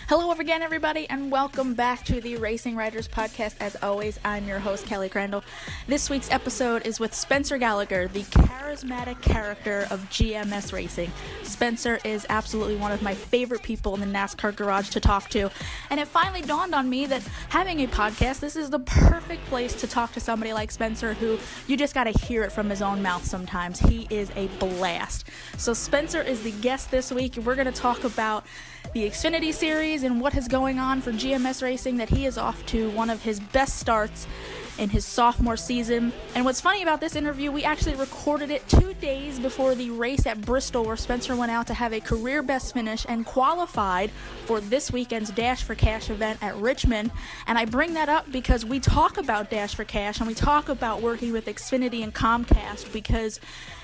Hello again, everybody, and welcome back to the Racing Writers Podcast. As always, I'm your host, Kelly Crandall. This week's episode is with Spencer Gallagher, the charismatic character of GMS Racing. Spencer is absolutely one of my favorite people in the NASCAR garage to talk to, and it finally dawned on me that having a podcast, this is the perfect place to talk to somebody like Spencer, who you just gotta hear it from his own mouth sometimes. He is a blast. So Spencer is the guest this week. We're gonna talk about the Xfinity Series and what is going on for GMS Racing, that he is off to one of his best starts in his sophomore season. And what's funny about this interview, we actually recorded it 2 days before the race at Bristol, where Spencer went out to have a career best finish and qualified for this weekend's Dash for Cash event at Richmond. And I bring that up because we talk about Dash for Cash and we talk about working with Xfinity and Comcast, because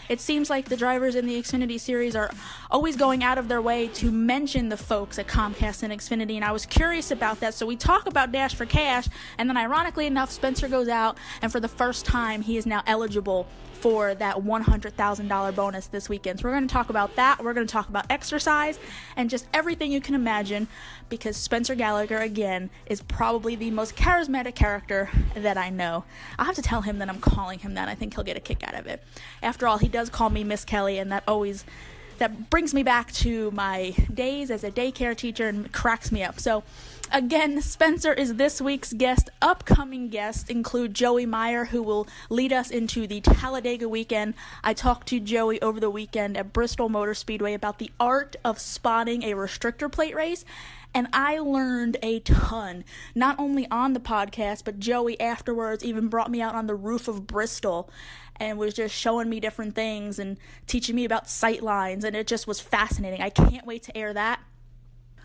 it seems like the drivers in the Xfinity Series are always going out of their way to mention the folks at Comcast and Xfinity, and I was curious about that. So we talk about Dash for Cash, and then ironically enough, Spencer goes out, and for the first time, he is now eligible for that $100,000 bonus this weekend. So we're going to talk about that. We're going to talk about exercise and just everything you can imagine, because Spencer Gallagher, again, is probably the most charismatic character that I know. I'll have to tell him that I'm calling him that. I think he'll get a kick out of it. After all, he does call me Miss Kelly, and that brings me back to my days as a daycare teacher and cracks me up. So again, Spencer is this week's guest. Upcoming guests include Joey Meyer, who will lead us into the Talladega weekend. I talked to Joey over the weekend at Bristol Motor Speedway about the art of spotting a restrictor plate race, and I learned a ton, not only on the podcast, but Joey afterwards even brought me out on the roof of Bristol and was just showing me different things and teaching me about sight lines, and it just was fascinating. I can't wait to air that.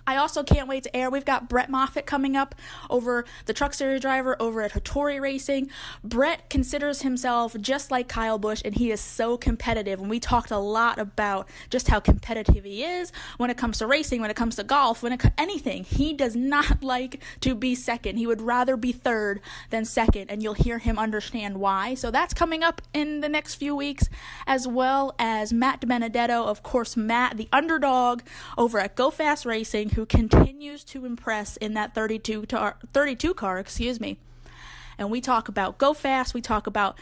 I also can't wait to air. We've got Brett Moffitt coming up, over the Truck Series driver over at Hattori Racing. Brett considers himself just like Kyle Busch, and he is so competitive. And we talked a lot about just how competitive he is when it comes to racing, when it comes to golf, anything. He does not like to be second. He would rather be third than second, and you'll hear him understand why. So that's coming up in the next few weeks, as well as Matt DiBenedetto, of course, Matt, the underdog over at Go Fast Racing, who continues to impress in that 32 car. And we talk about Go Fast. We talk about,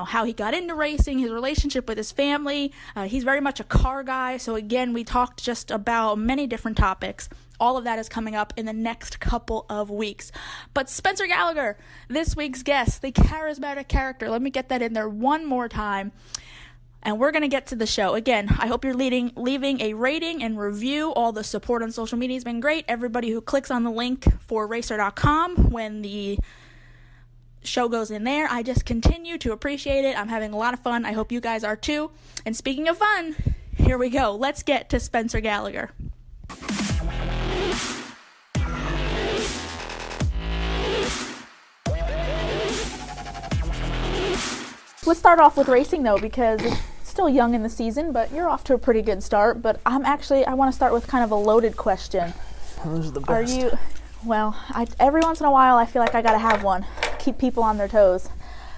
how he got into racing, his relationship with his family. He's very much a car guy. So again, we talked just about many different topics. All of that is coming up in the next couple of weeks. But Spencer Gallagher, this week's guest, the charismatic character. Let me get that in there one more time. And we're going to get to the show. Again, I hope you're leaving a rating and review. All the support on social media has been great. Everybody who clicks on the link for racer.com when the show goes in there, I just continue to appreciate it. I'm having a lot of fun. I hope you guys are too. And speaking of fun, here we go. Let's get to Spencer Gallagher. Let's start off with racing, though, because it's still young in the season, but you're off to a pretty good start. But I want to start with kind of a loaded question. Those are the best. Every once in a while, I feel like I got to have one. Keep people on their toes.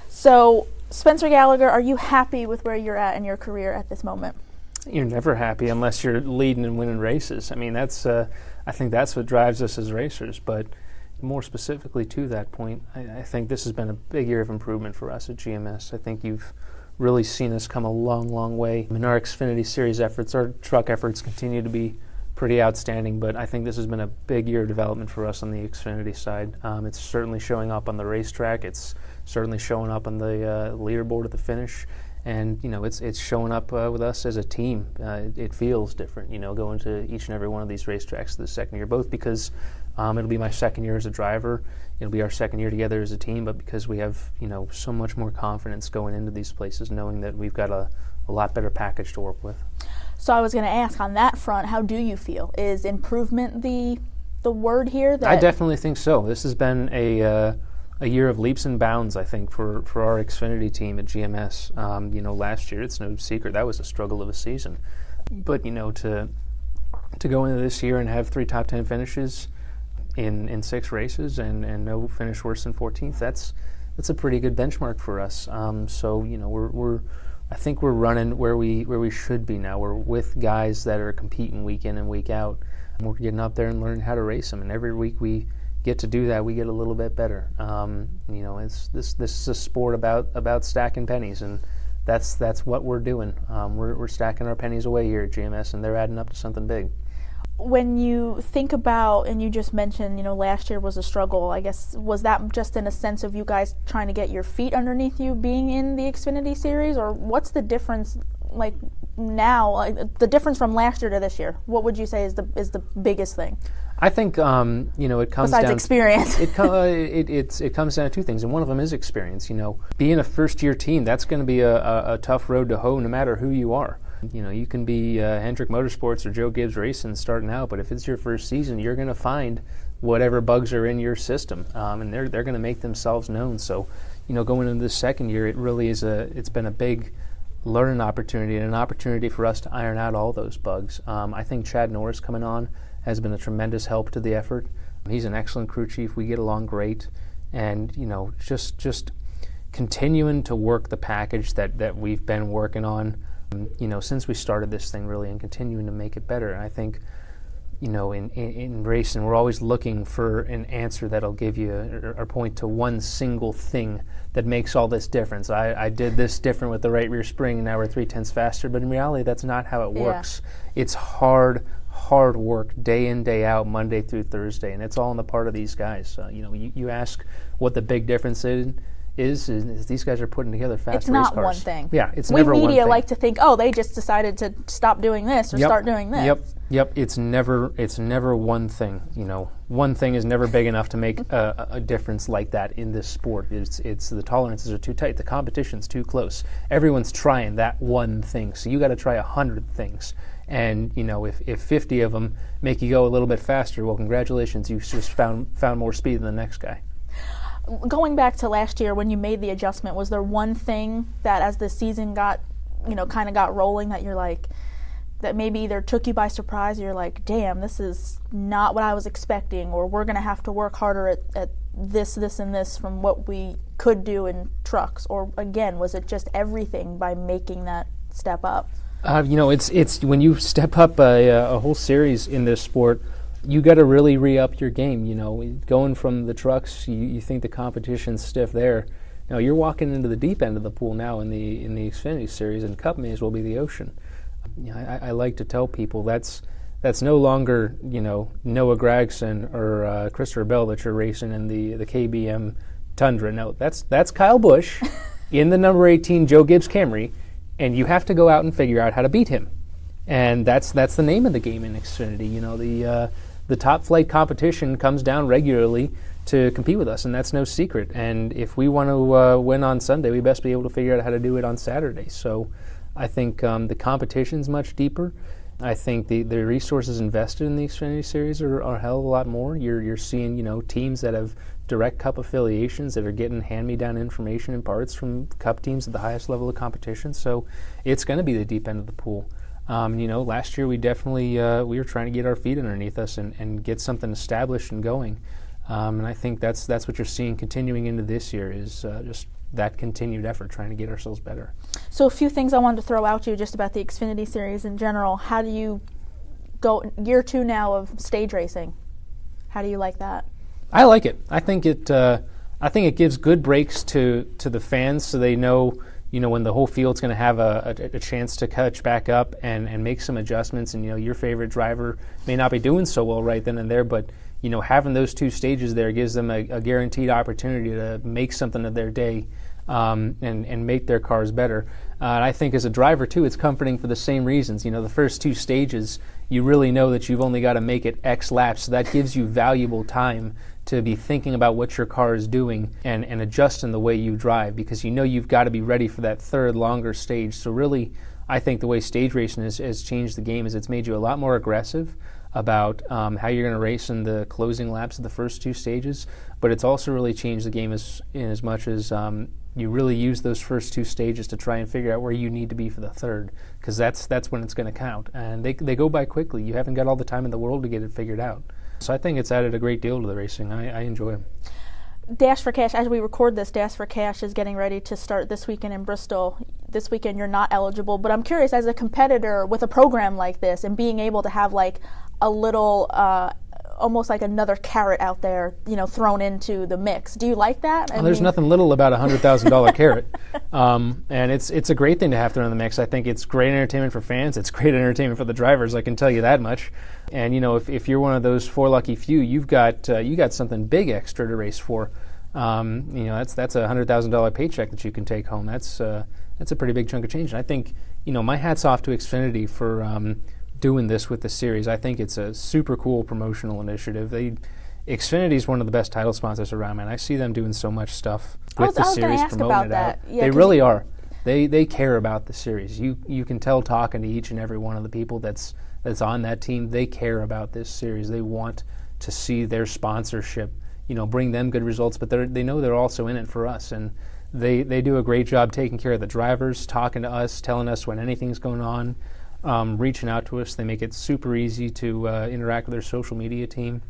So, Spencer Gallagher, are you happy with where you're at in your career at this moment? You're never happy unless you're leading and winning races. I mean, I think that's what drives us as racers. But more specifically to that point, I think this has been a big year of improvement for us at GMS. I think you've really seen us come a long, long way. In our Xfinity Series efforts, our truck efforts continue to be pretty outstanding, but I think this has been a big year of development for us on the Xfinity side. It's certainly showing up on the racetrack. It's certainly showing up on the leaderboard at the finish. And, it's showing up with us as a team. It feels different, going to each and every one of these racetracks the second year, both because it'll be my second year as a driver. It'll be our second year together as a team, but because we have, so much more confidence going into these places, knowing that we've got a lot better package to work with. So I was going to ask, on that front, how do you feel? Is improvement the word here? I definitely think so. This has been a year of leaps and bounds, I think, for our Xfinity team at GMS. Last year, it's no secret, that was a struggle of a season. But, to go into this year and have 3 top 10 finishes in 6 races and no finish worse than 14th, that's a pretty good benchmark for us. I think we're running where we should be now. We're with guys that are competing week in and week out. We're getting up there and learning how to race them, and every week we get to do that, we get a little bit better. This is a sport about stacking pennies, and that's what we're doing. We're stacking our pennies away here at GMS, and they're adding up to something big. When you think about, and you just mentioned, last year was a struggle, I guess, was that just in a sense of you guys trying to get your feet underneath you being in the Xfinity Series, or what's the difference like now, the difference from last year to this year? What would you say is the biggest thing? I think it comes besides down experience. It comes down to two things, and one of them is experience. Being a first-year team, that's going to be a tough road to hoe, no matter who you are. You can be Hendrick Motorsports or Joe Gibbs Racing starting out, but if it's your first season, you're going to find whatever bugs are in your system, and they're going to make themselves known. So, going into this second year, it really is it's been a big learning opportunity and an opportunity for us to iron out all those bugs. I think Chad Norris coming on has been a tremendous help to the effort. He's an excellent crew chief. We get along great, and just continuing to work the package that we've been working on, since we started this thing really, and continuing to make it better. And I think, in racing, we're always looking for an answer that'll give you or point to one single thing that makes all this difference. I did this different with the right rear spring, and now we're 0.3 faster. But in reality, that's not how it works. It's hard work, day in, day out, Monday through Thursday, and it's all on the part of these guys. You ask what the big difference is these guys are putting together fast race cars. It's not one thing. Yeah, it's never one thing. We media like to think, they just decided to stop doing this or start doing this. Yep. It's never one thing. One thing is never big enough to make a difference like that in this sport. It's the tolerances are too tight. The competition's too close. Everyone's trying that one thing, so you got to try 100 things. And if 50 of them make you go a little bit faster, well, congratulations, you've just found more speed than the next guy. Going back to last year when you made the adjustment, was there one thing that as the season got rolling that you're like, that maybe either took you by surprise, or you're like, damn, this is not what I was expecting, or we're going to have to work harder at this, and this from what we could do in trucks? Or again, was it just everything by making that step up? It's when you step up a whole series in this sport, you got to really re-up your game. Going from the trucks, you think the competition's stiff there. Now you're walking into the deep end of the pool now in the Xfinity Series, and Cup may as well be the ocean. I like to tell people that's no longer Noah Gragson or Christopher Bell that you're racing in the KBM Tundra. No, that's Kyle Busch in the number 18 Joe Gibbs Camry, and you have to go out and figure out how to beat him. And that's the name of the game in Xfinity. The top flight competition comes down regularly to compete with us, and that's no secret. And if we want to win on Sunday, we best be able to figure out how to do it on Saturday. So I think the competition's much deeper. I think the resources invested in the Xfinity Series are a hell of a lot more. You're seeing teams that have direct Cup affiliations that are getting hand-me-down information and parts from Cup teams at the highest level of competition. So it's going to be the deep end of the pool. Last year we definitely we were trying to get our feet underneath us and get something established and going. And I think that's what you're seeing continuing into this year is just that continued effort, trying to get ourselves better. So a few things I wanted to throw out to you just about the Xfinity Series in general. How do you go year 2 now of stage racing? How do you like that? I like it. I think it gives good breaks to the fans, so they know when the whole field's going to have a chance to catch back up and make some adjustments. And your favorite driver may not be doing so well right then and there, but having those 2 stages there gives them a guaranteed opportunity to make something of their day and make their cars better. And I think as a driver, too, it's comforting for the same reasons. The first 2 stages, you really know that you've only got to make it X laps, so that gives you valuable time to be thinking about what your car is doing and adjusting the way you drive, because you've got to be ready for that third, longer stage. So really, I think the way stage racing has changed the game is it's made you a lot more aggressive about how you're going to race in the closing laps of the first 2 stages, but it's also really changed the game as much as you really use those first 2 stages to try and figure out where you need to be for the third, because that's when it's going to count. And they go by quickly. You haven't got all the time in the world to get it figured out. So I think it's added a great deal to the racing. I enjoy them. Dash for Cash, as we record this, Dash for Cash is getting ready to start this weekend in Bristol. This weekend you're not eligible, but I'm curious, as a competitor with a program like this and being able to have a little almost like another carrot out there, thrown into the mix. Do you like that? There's nothing little about a $100,000 carrot, and it's a great thing to have thrown in the mix. I think it's great entertainment for fans. It's great entertainment for the drivers. I can tell you that much. And if you're one of those 4 lucky few, you've got something big extra to race for. That's a $100,000 paycheck that you can take home. That's a pretty big chunk of change. And I think my hat's off to Xfinity for doing this with the series. I think it's a super cool promotional initiative. Xfinity is one of the best title sponsors around, man. I see them doing so much stuff with the series, promoting it out. Yeah, they really are. They care about the series. You can tell talking to each and every one of the people that's on that team. They care about this series. They want to see their sponsorship, bring them good results. But they know they're also in it for us, and they do a great job taking care of the drivers, talking to us, telling us when anything's going on. Reaching out to us. They make it super easy to interact with their social media team.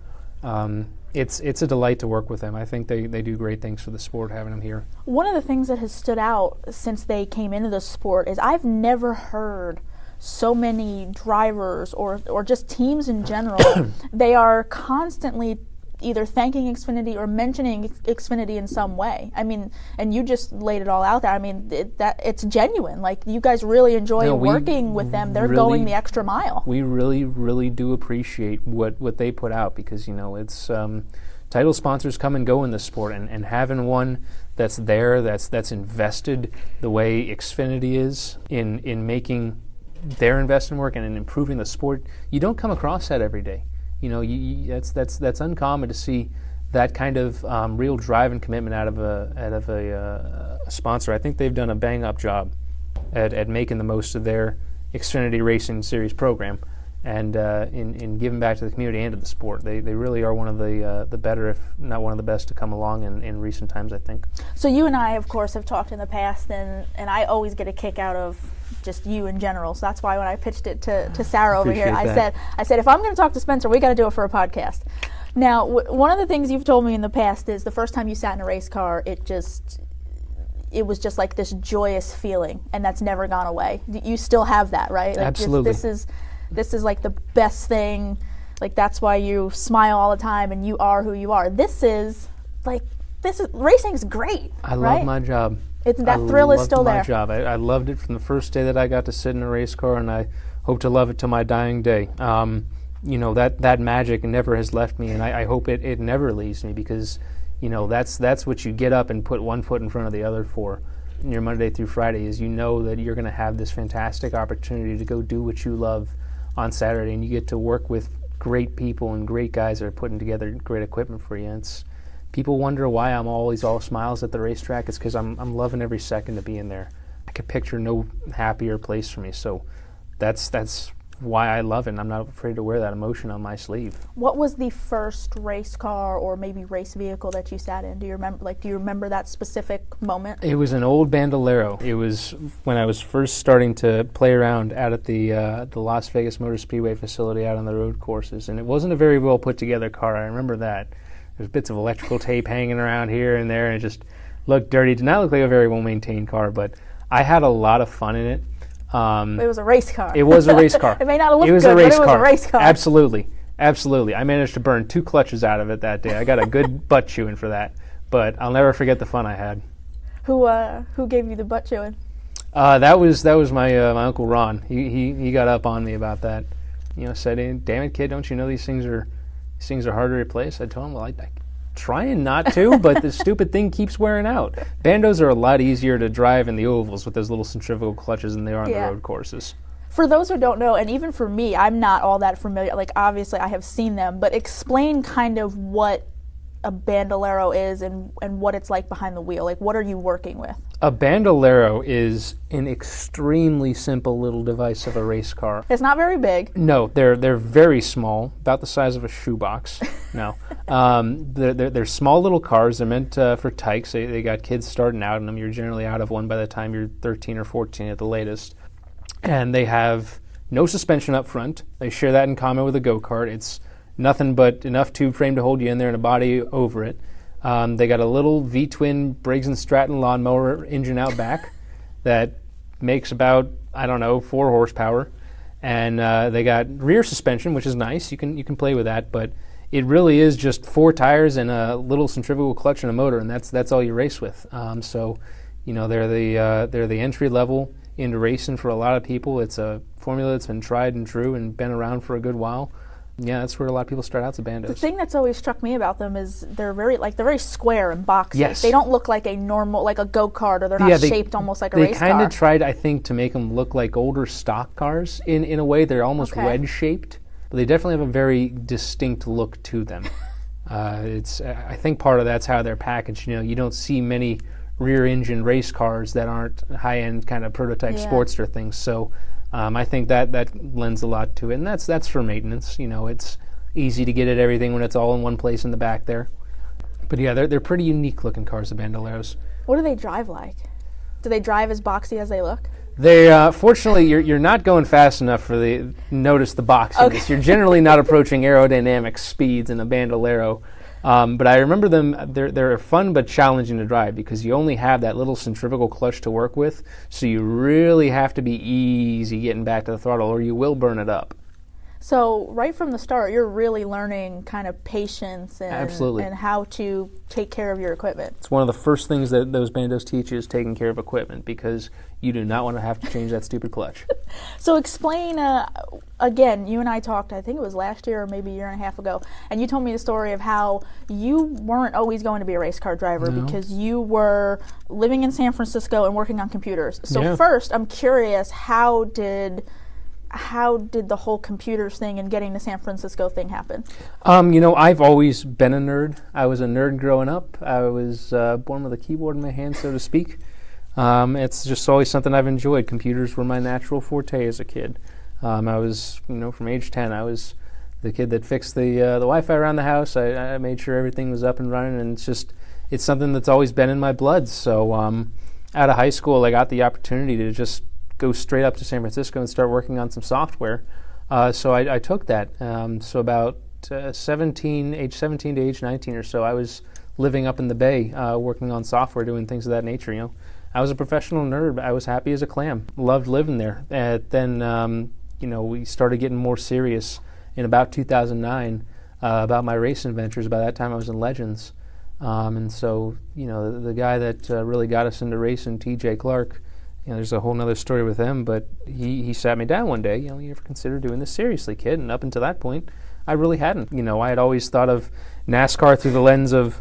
It's a delight to work with them. I think they do great things for the sport having them here. One of the things that has stood out since they came into the sport is I've never heard so many drivers or just teams in general, they are constantly either thanking Xfinity or mentioning Xfinity in some way. I mean, and you just laid it all out there. I mean, it's genuine. Like, you guys really enjoy working with them. They're going the extra mile. We really, really do appreciate what they put out because, it's title sponsors come and go in the sport, and having one that's there, that's invested the way Xfinity is in making their investment work and in improving the sport, you don't come across that every day. That's uncommon to see that kind of real drive and commitment out of a sponsor. I think they've done a bang-up job at making the most of their Xfinity Racing Series program and in giving back to the community and to the sport. They really are one of the better, if not one of the best, to come along in recent times, I think. So you and I, of course, have talked in the past, and I always get a kick out of just you in general. So that's why when I pitched it to Sarah over here, I said, if I'm going to talk to Spencer, we got to do it for a podcast. Now, one of the things you've told me in the past is the first time you sat in a race car, it was just like this joyous feeling, and that's never gone away. You still have that, right? Like, absolutely. This is like the best thing. Like, that's why you smile all the time and you are who you are. Racing's great. I love my job. That thrill is still there. I loved my job. I loved it from the first day that I got to sit in a race car, and I hope to love it till my dying day. That magic never has left me, and I hope it never leaves me because, that's what you get up and put one foot in front of the other for. Your Monday through Friday is that you're going to have this fantastic opportunity to go do what you love on Saturday, and you get to work with great people and great guys that are putting together great equipment for you. People wonder why I'm always all smiles at the racetrack. It's because I'm loving every second to be in there. I could picture no happier place for me. So that's why I love it, and I'm not afraid to wear that emotion on my sleeve. What was the first race car or maybe race vehicle that you sat in? Do you remember that specific moment? It was an old Bandolero. It was when I was first starting to play around out at the Las Vegas Motor Speedway facility out on the road courses, and it wasn't a very well put together car. I remember that. There's bits of electrical tape hanging around here and there, and it just looked dirty. It did not look like a very well-maintained car, but I had a lot of fun in it. It was a race car. It was a race car. It may not have looked good, but it was a race car. Absolutely. I managed to burn 2 clutches out of it that day. I got a good butt chewing for that, but I'll never forget the fun I had. Who gave you the butt chewing? That was my Uncle Ron. He got up on me about that. Said, hey, "Damn it, kid! Don't you know these things are hard to replace?" I told him, "Well, I trying not to, but the stupid thing keeps wearing out." Bandos are a lot easier to drive in the ovals with those little centrifugal clutches than they are on the road courses. For those who don't know, and even for me, I'm not all that familiar. Like, obviously, I have seen them, but explain kind of what a Bandolero is and what it's like behind the wheel. Like, what are you working with? A Bandolero is an extremely simple little device of a race car. It's not very big. No, they're very small, about the size of a shoebox. No, they're small little cars. They're meant for tykes. They got kids starting out in them. You're generally out of one by the time you're 13 or 14 at the latest. And they have no suspension up front. They share that in common with a go-kart. It's nothing but enough tube frame to hold you in there and a body over it. They got a little V-twin Briggs & Stratton lawnmower engine out back that makes about, 4 horsepower. and they got rear suspension, which is nice. You can play with that, but it really is just 4 tires and a little centrifugal clutch and a motor, and that's all you race with. So, they're the entry level into racing for a lot of people. It's a formula that's been tried and true and been around for a good while. Yeah, that's where a lot of people start out as Bandos. The thing that's always struck me about them is they're very square and boxy. Yes. They don't look like a normal, like a go-kart, or they're not shaped almost like a race car. They kind of tried, I think, to make them look like older stock cars in a way. They're almost wedge-shaped, but they definitely have a very distinct look to them. I think part of that's how they're packaged. You don't see many rear-engine race cars that aren't high-end kind of prototype Sportster things. So I think that lends a lot to it, and that's for maintenance. It's easy to get at everything when it's all in one place in the back there. But yeah, they're pretty unique-looking cars, the Bandoleros. What do they drive like? Do they drive as boxy as they look? They fortunately, you're not going fast enough for notice the boxiness. Okay. You're generally not approaching aerodynamic speeds in a Bandolero. But I remember them, they're fun but challenging to drive because you only have that little centrifugal clutch to work with, so you really have to be easy getting back to the throttle or you will burn it up. So right from the start, you're really learning kind of patience and how to take care of your equipment. It's one of the first things that those bandos teach you is taking care of equipment because you do not want to have to change that stupid clutch. So explain, again, you and I talked, I think it was last year or maybe a year and a half ago, and you told me the story of how you weren't always going to be a race car driver because you were living in San Francisco and working on computers. So first, I'm curious, how did the whole computers thing and getting the San Francisco thing happen? I've always been a nerd. I was a nerd growing up. I was born with a keyboard in my hand, so to speak. It's just always something I've enjoyed. Computers were my natural forte as a kid. I was, from age 10, I was the kid that fixed the Wi-Fi around the house. I made sure everything was up and running, and it's something that's always been in my blood. So out of high school, I got the opportunity to just go straight up to San Francisco and start working on some software. So I took that. So about age 17 to age 19 or so, I was living up in the Bay, working on software, doing things of that nature. I was a professional nerd. I was happy as a clam. Loved living there. Then, we started getting more serious in about 2009 about my racing ventures. By that time, I was in Legends. And so, the guy that really got us into racing, TJ Clark, there's a whole nother story with him, but he sat me down one day, you ever consider doing this seriously, kid? And up until that point, I really hadn't. I had always thought of NASCAR through the lens of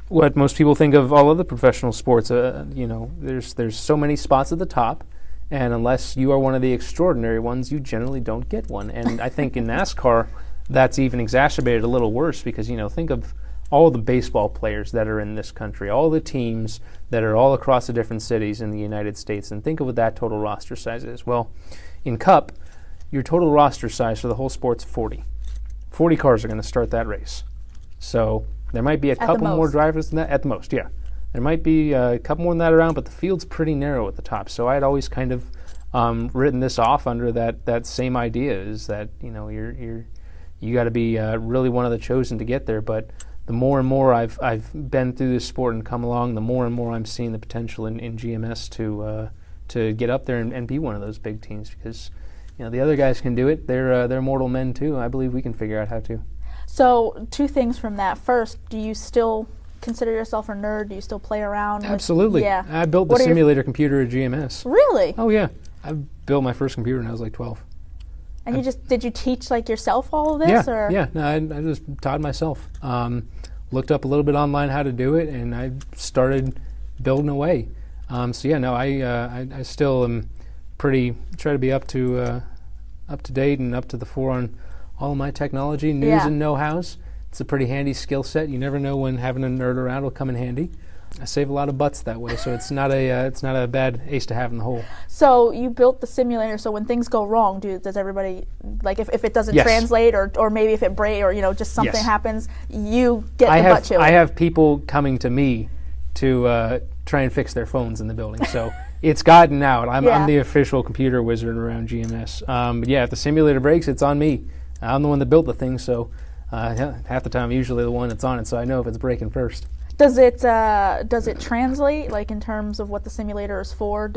what most people think of all other professional sports. There's so many spots at the top, and unless you are one of the extraordinary ones, you generally don't get one. And I think in NASCAR, that's even exacerbated a little worse because, think of all the baseball players that are in this country, all the teams that are all across the different cities in the United States, and think of what that total roster size is. Well, in Cup, your total roster size for the whole sport's 40. 40 cars are going to start that race. So there might be a couple more drivers than that, at the most, yeah. There might be a couple more than that around, but the field's pretty narrow at the top. So I had always kind of written this off under that same idea, is that, you got to be really one of the chosen to get there, but the more and more I've been through this sport and come along, the more and more I'm seeing the potential in GMS to get up there and be one of those big teams because the other guys can do it. They're mortal men too. I believe we can figure out how to. So 2 things from that. First, do you still consider yourself a nerd? Do you still play around? Absolutely. Yeah. I built the simulator computer at GMS. Really? Oh yeah. I built my first computer when I was like 12. And did you teach yourself all of this? Yeah. No, I just taught myself. Looked up a little bit online how to do it, and I started building away. I still am try to be up to date and up to the fore on all of my technology, news and know-hows. It's a pretty handy skill set. You never know when having a nerd around will come in handy. I save a lot of butts that way, so it's not a bad ace to have in the hole. So you built the simulator, so when things go wrong, does everybody, if it doesn't translate or maybe if it breaks or just something happens, you get the butt chewing? I have people coming to me to try and fix their phones in the building, so it's gotten out. I'm the official computer wizard around GMS. But if the simulator breaks, it's on me. I'm the one that built the thing, so half the time I'm usually the one that's on it, so I know if it's breaking first. Does it translate, like, in terms of what the simulator is for?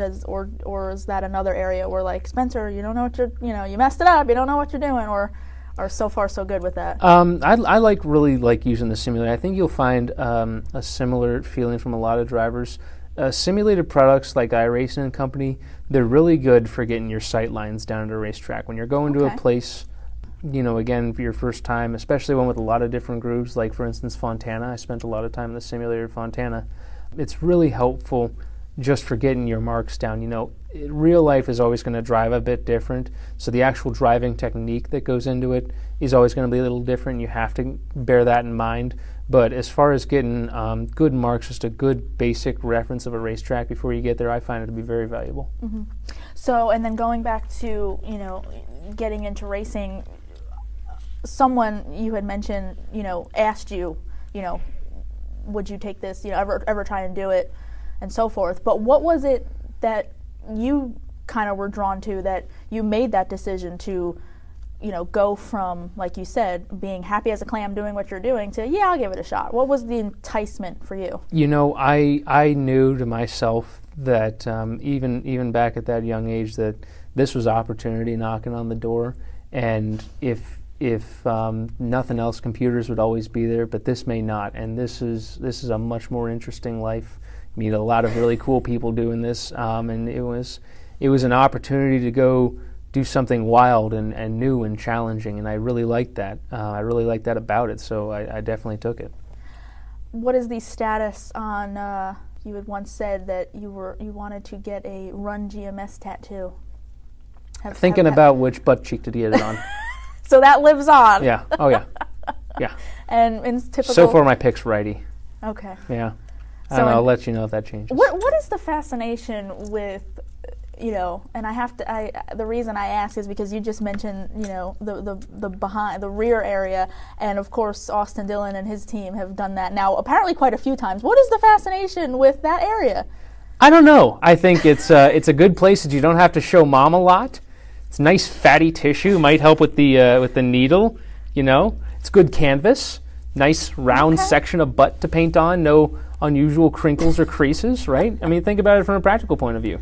Or is that another area where, like, Spencer, you don't know what you messed it up, you don't know what you're doing, or so far so good with that? I really like using the simulator. I think you'll find a similar feeling from a lot of drivers. Simulated products like iRacing and company, they're really good for getting your sight lines down at a racetrack. When you're going to a place, again, for your first time, especially one with a lot of different grooves, like, for instance, Fontana. I spent a lot of time in the simulator at Fontana. It's really helpful just for getting your marks down. Real life is always going to drive a bit different, so the actual driving technique that goes into it is always going to be a little different. You have to bear that in mind. But as far as getting good marks, just a good basic reference of a racetrack before you get there, I find it to be very valuable. Mm-hmm. So, and then going back to, getting into racing, someone you had mentioned, asked you, would you take this, ever try and do it, and so forth. But what was it that you kind of were drawn to, that you made that decision to, go from, like you said, being happy as a clam doing what you're doing to, yeah, I'll give it a shot? What was the enticement for you? I knew to myself that even back at that young age that this was opportunity knocking on the door, and if nothing else, computers would always be there, but this may not, and this is a much more interesting life. Meet a lot of really cool people doing this, and it was an opportunity to go do something wild and new and challenging, and I really liked that. I really liked that about it, so I definitely took it. What is the status on? You had once said that you wanted to get a Run GMS tattoo. Thinking about which butt cheek to get it on. So that lives on. Yeah. Oh yeah. Yeah. And in typical. So far, my pick's righty. Okay. Yeah. I'll let you know if that changes. What is the fascination with, and the reason I ask is because you just mentioned, the behind, the rear area, and of course Austin Dillon and his team have done that now apparently quite a few times. What is the fascination with that area? I don't know. I think it's a good place that you don't have to show mom a lot. It's nice fatty tissue, might help with the needle, It's good canvas, nice round section of butt to paint on, no unusual crinkles or creases, right? I mean, think about it from a practical point of view.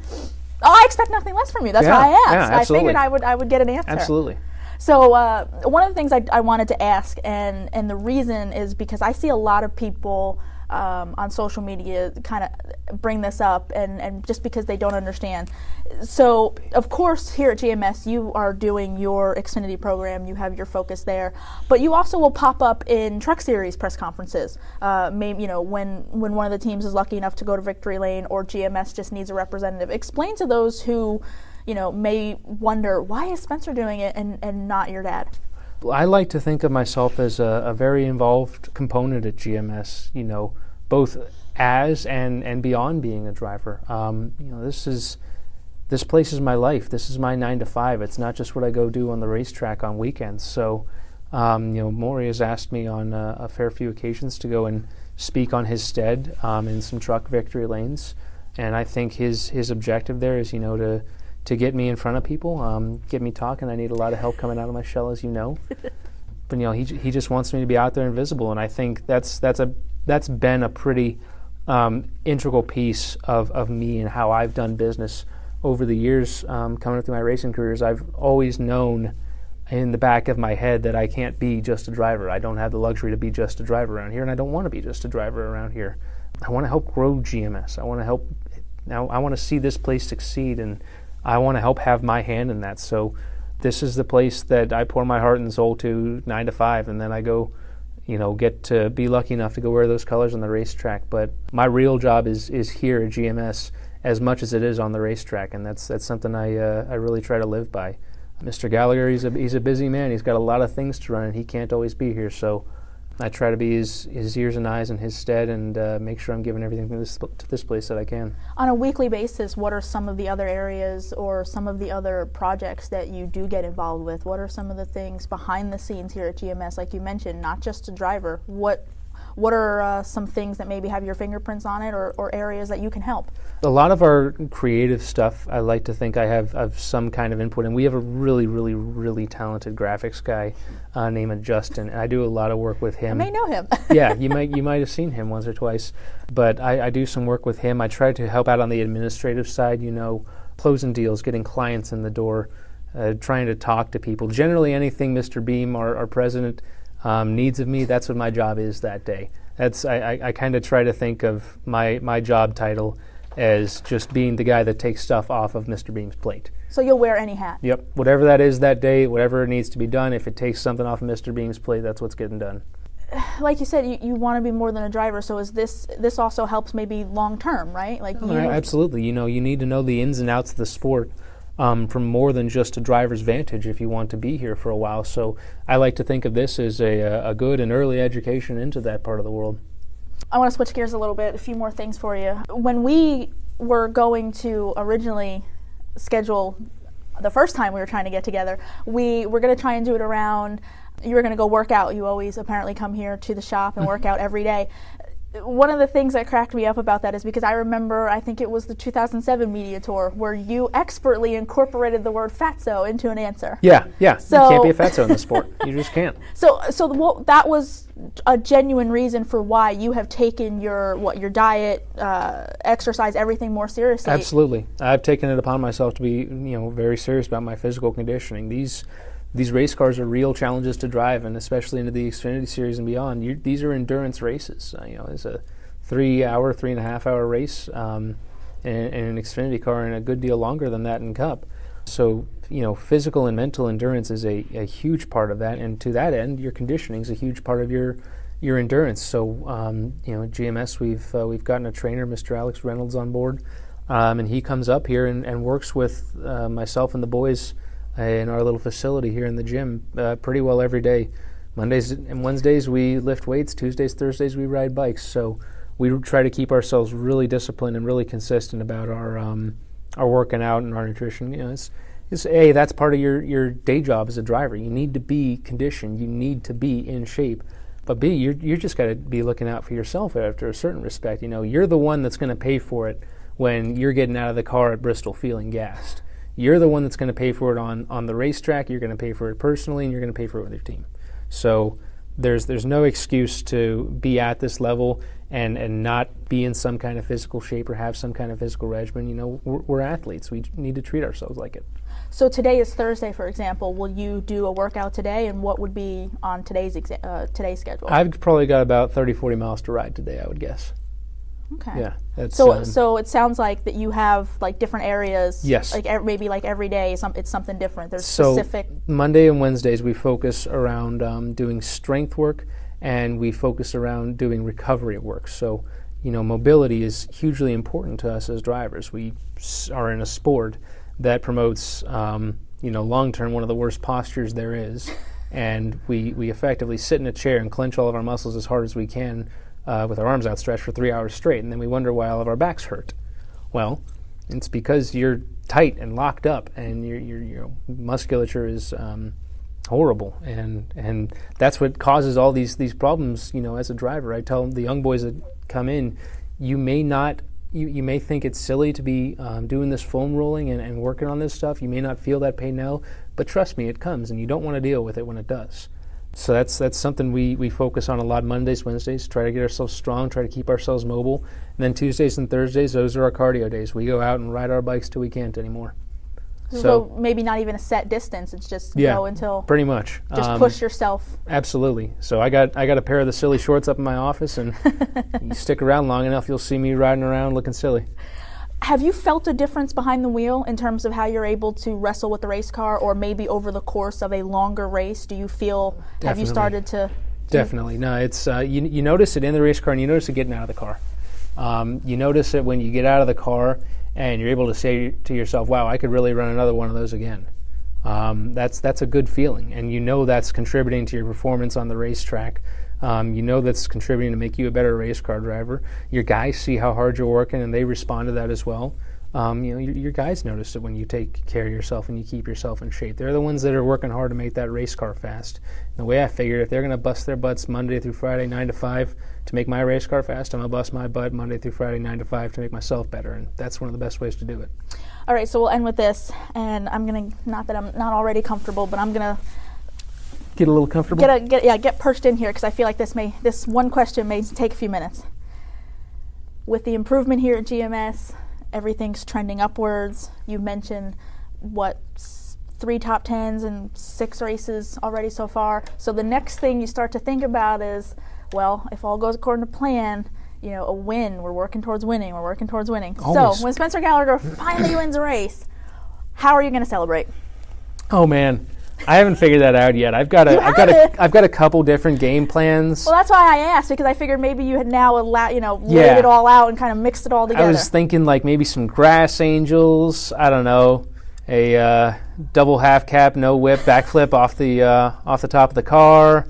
Oh, I expect nothing less from you. That's why I asked. Yeah, absolutely. I figured I would get an answer. Absolutely. So one of the things I wanted to ask, and the reason is because I see a lot of people on social media kind of bring this up, and just because they don't understand. So, of course, here at GMS, you are doing your Xfinity program. You have your focus there, but you also will pop up in Truck Series press conferences. Maybe when one of the teams is lucky enough to go to victory lane, or GMS just needs a representative. Explain to those who, may wonder, why is Spencer doing it and not your dad? I like to think of myself as a very involved component at GMS, both as and beyond being a driver. This place is my life. This is my 9 to 5. It's not just what I go do on the racetrack on weekends. So, Maury has asked me on a fair few occasions to go and speak on his stead in some truck victory lanes. And I think his objective there is, to get me in front of people, get me talking. I need a lot of help coming out of my shell, as you know. But he just wants me to be out there and visible, and I think that's been a pretty integral piece of me and how I've done business over the years. Coming through my racing careers, I've always known in the back of my head that I can't be just a driver. I don't have the luxury to be just a driver around here, and I don't want to be just a driver around here. I want to help grow GMS. I want to help. Now I want to see this place succeed, and I want to help have my hand in that. So this is the place that I pour my heart and soul to 9 to 5, and then I go, get to be lucky enough to go wear those colors on the racetrack. But my real job is here at GMS as much as it is on the racetrack, and that's something I really try to live by. Mr. Gallagher, he's a busy man. He's got a lot of things to run, and he can't always be here. So I try to be his ears and eyes in his stead, and make sure I'm giving everything to this place that I can. On a weekly basis, what are some of the other areas or some of the other projects that you do get involved with? What are some of the things behind the scenes here at GMS? Like you mentioned, not just a driver. What what are some things that maybe have your fingerprints on it, or areas that you can help? A lot of our creative stuff, I like to think I have some kind of input, and we have a really, really, really talented graphics guy named Justin, and I do a lot of work with him. I may know him. Yeah, you might have seen him once or twice, but I do some work with him. I try to help out on the administrative side, closing deals, getting clients in the door, trying to talk to people. Generally anything Mr. Beam, our president, needs of me, that's what my job is that day. I kind of try to think of my job title as just being the guy that takes stuff off of Mr. Beam's plate. So you'll wear any hat? Yep, whatever that is that day, whatever needs to be done, if it takes something off of Mr. Beam's plate, that's what's getting done. Like you said, you want to be more than a driver, so is this also helps maybe long term, right? Absolutely. You need to know the ins and outs of the sport from more than just a driver's vantage if you want to be here for a while. So I like to think of this as a good and early education into that part of the world. I want to switch gears a little bit, a few more things for you. When we were going to originally schedule the first time we were trying to get together, we were going to try and do it around, you were going to go work out. You always apparently come here to the shop and work out every day. One of the things that cracked me up about that is because I remember, I think it was the 2007 media tour, where you expertly incorporated the word fatso into an answer. Yeah. So, you can't be a fatso in the sport. You just can't. So that was a genuine reason for why you have taken your diet, exercise, everything more seriously. Absolutely. I've taken it upon myself to be, very serious about my physical conditioning. These race cars are real challenges to drive, and especially into the Xfinity Series and beyond. These are endurance races. It's a 3.5 hour race in an Xfinity car, and a good deal longer than that in Cup. So, physical and mental endurance is a huge part of that, and to that end, your conditioning is a huge part of your endurance. So, GMS, we've gotten a trainer, Mr. Alex Reynolds, on board, and he comes up here and works with myself and the boys in our little facility here in the gym pretty well every day. Mondays and Wednesdays we lift weights, Tuesdays, Thursdays we ride bikes. So we try to keep ourselves really disciplined and really consistent about our working out and our nutrition. That's part of your day job as a driver. You need to be conditioned, you need to be in shape. But B, you're just got to be looking out for yourself after a certain respect. You're the one that's going to pay for it when you're getting out of the car at Bristol feeling gassed. You're the one that's going to pay for it on the racetrack. You're going to pay for it personally, and you're going to pay for it with your team. So there's no excuse to be at this level and not be in some kind of physical shape or have some kind of physical regimen. We're athletes. We need to treat ourselves like it. So today is Thursday, for example. Will you do a workout today, and what would be on today's schedule? I've probably got about 30, 40 miles to ride today, I would guess. Okay. Yeah. That's, so it sounds like that you have like different areas. Yes. Maybe like every day it's something different. There's specific. Monday and Wednesdays we focus around doing strength work, and we focus around doing recovery work. So, mobility is hugely important to us as drivers. We are in a sport that promotes, long-term one of the worst postures there is, and we effectively sit in a chair and clench all of our muscles as hard as we can with our arms outstretched for 3 hours straight, and then we wonder why all of our backs hurt. Well, it's because you're tight and locked up, and your musculature is horrible, and that's what causes all these problems. As a driver, I tell the young boys that come in, you may think it's silly to be doing this foam rolling and working on this stuff. You may not feel that pain now, but trust me, it comes, and you don't want to deal with it when it does. So that's something we focus on a lot Mondays, Wednesdays, try to get ourselves strong, try to keep ourselves mobile. And then Tuesdays and Thursdays, those are our cardio days. We go out and ride our bikes till we can't anymore. So maybe not even a set distance, it's just go until... pretty much. Just push yourself. Absolutely. So I got a pair of the silly shorts up in my office, and you stick around long enough, you'll see me riding around looking silly. Have you felt a difference behind the wheel in terms of how you're able to wrestle with the race car, or maybe over the course of a longer race? Do you feel, Definitely. Have you started to? Definitely. No, it's you notice it in the race car, and you notice it getting out of the car. You notice it when you get out of the car and you're able to say to yourself, wow, I could really run another one of those again. That's a good feeling, and that's contributing to your performance on the racetrack. That's contributing to make you a better race car driver. Your guys see how hard you're working, and they respond to that as well. Your guys notice it when you take care of yourself and you keep yourself in shape. They're the ones that are working hard to make that race car fast. And the way I figured, if they're going to bust their butts Monday through Friday, 9 to 5, to make my race car fast, I'm going to bust my butt Monday through Friday, 9 to 5, to make myself better. And that's one of the best ways to do it. All right, so we'll end with this. And I'm going to, not that I'm not already comfortable, but I'm going to get a little comfortable? Get perched in here, because I feel like this one question may take a few minutes. With the improvement here at GMS, everything's trending upwards. You mentioned, 3 top 10s and 6 races already so far. So the next thing you start to think about is, well, if all goes according to plan, a win. We're working towards winning. Almost. So when Spencer Gallagher finally wins a race, how are you going to celebrate? Oh, man. I haven't figured that out yet. I've got a couple different game plans. Well, that's why I asked, because I figured maybe you had now laid it all out and kind of mixed it all together. I was thinking like maybe some grass angels. I don't know, a double half cap, no whip, backflip off the top of the car.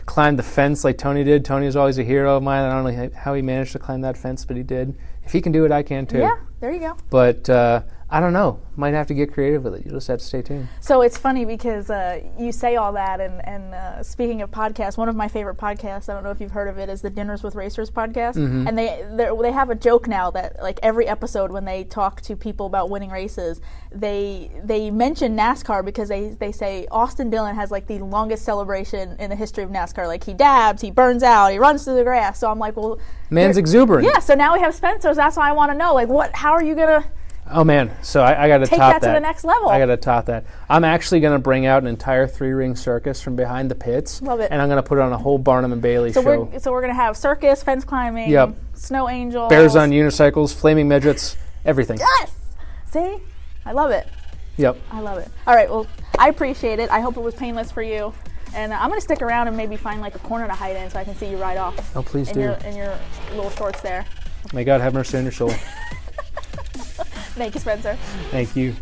Climb the fence like Tony did. Tony was always a hero of mine. I don't know how he managed to climb that fence, but he did. If he can do it, I can too. Yeah, there you go. But I don't know. Might have to get creative with it. You just have to stay tuned. So it's funny because you say all that, and speaking of podcasts, one of my favorite podcasts, I don't know if you've heard of it, is the Dinners with Racers podcast. Mm-hmm. And they have a joke now that like every episode when they talk to people about winning races, they mention NASCAR because they say Austin Dillon has like the longest celebration in the history of NASCAR. Like he dabs, he burns out, he runs through the grass. So I'm like, well, man's exuberant. Yeah. So now we have Spencer. So that's why I want to know, like, how are you gonna? Oh man, so I got to take top that to the next level. I got to top that. I'm actually going to bring out an entire 3-ring circus from behind the pits. Love it. And I'm going to put on a whole Barnum and Bailey show. So we're going to have circus, fence climbing, yep, snow angels, bears on unicycles, flaming midgets, everything. Yes. See, I love it. Yep. I love it. All right. Well, I appreciate it. I hope it was painless for you. And I'm going to stick around and maybe find like a corner to hide in so I can see you ride off. Oh, please do. In your little shorts there. May God have mercy on your soul. Thank you, Spencer. Thank you.